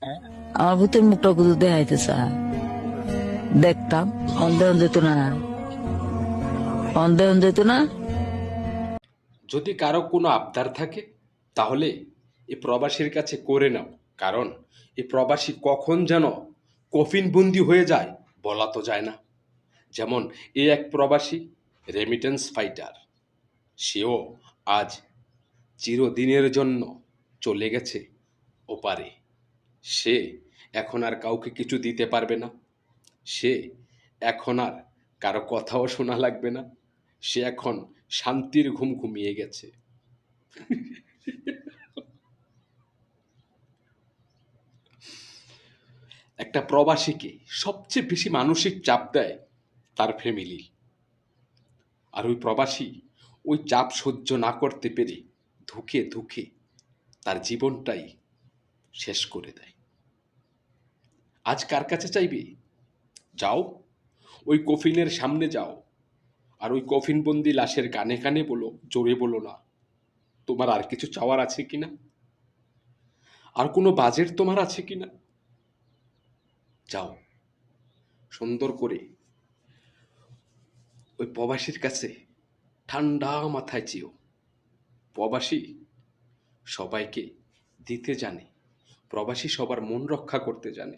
আমার ভূতের মুখটা কিন্তু দেখাইতে চায়, দেখতাম। অন্ধেহন যেত না, অন্ধেহন যেত না। যদি কারো কোনো আবদার থাকে তাহলে এই প্রবাসীর কাছে করে নাও, কারণ এই প্রবাসী কখন যেন কফিনবন্দি হয়ে যায় বলা তো যায় না। যেমন এই এক প্রবাসী রেমিটেন্স ফাইটার, সেও আজ চিরদিনের জন্য চলে গেছে ওপারে। সে এখন আর কাউকে কিছু দিতে পারবে না, সে এখন আর কারো কথাও শোনা লাগবে না, সে এখন শান্তির ঘুম ঘুমিয়ে গেছে। একটা প্রবাসীকে সবচেয়ে বেশি মানসিক চাপ দেয় তার ফ্যামিলি, আর ওই প্রবাসী ওই চাপ সহ্য না করতে পেরে ধুকে ধুকে তার জীবনটাই শেষ করে দেয়। আজ কার কাছে চাইবে? যাও, ওই কফিনের সামনে যাও, আর ওই কফিনবন্দি লাশের কানে কানে বলো, জোরে বলো না, তোমার আর কিছু চাওয়ার আছে কিনা, আর কোনো বাজেট তোমার আছে কিনা। যাও, সুন্দর করে ওই প্রবাসীর কাছে ঠান্ডা মাথায় চেয়েও। প্রবাসী সবাইকে দিতে জানে, প্রবাসী সবার মন রক্ষা করতে জানে।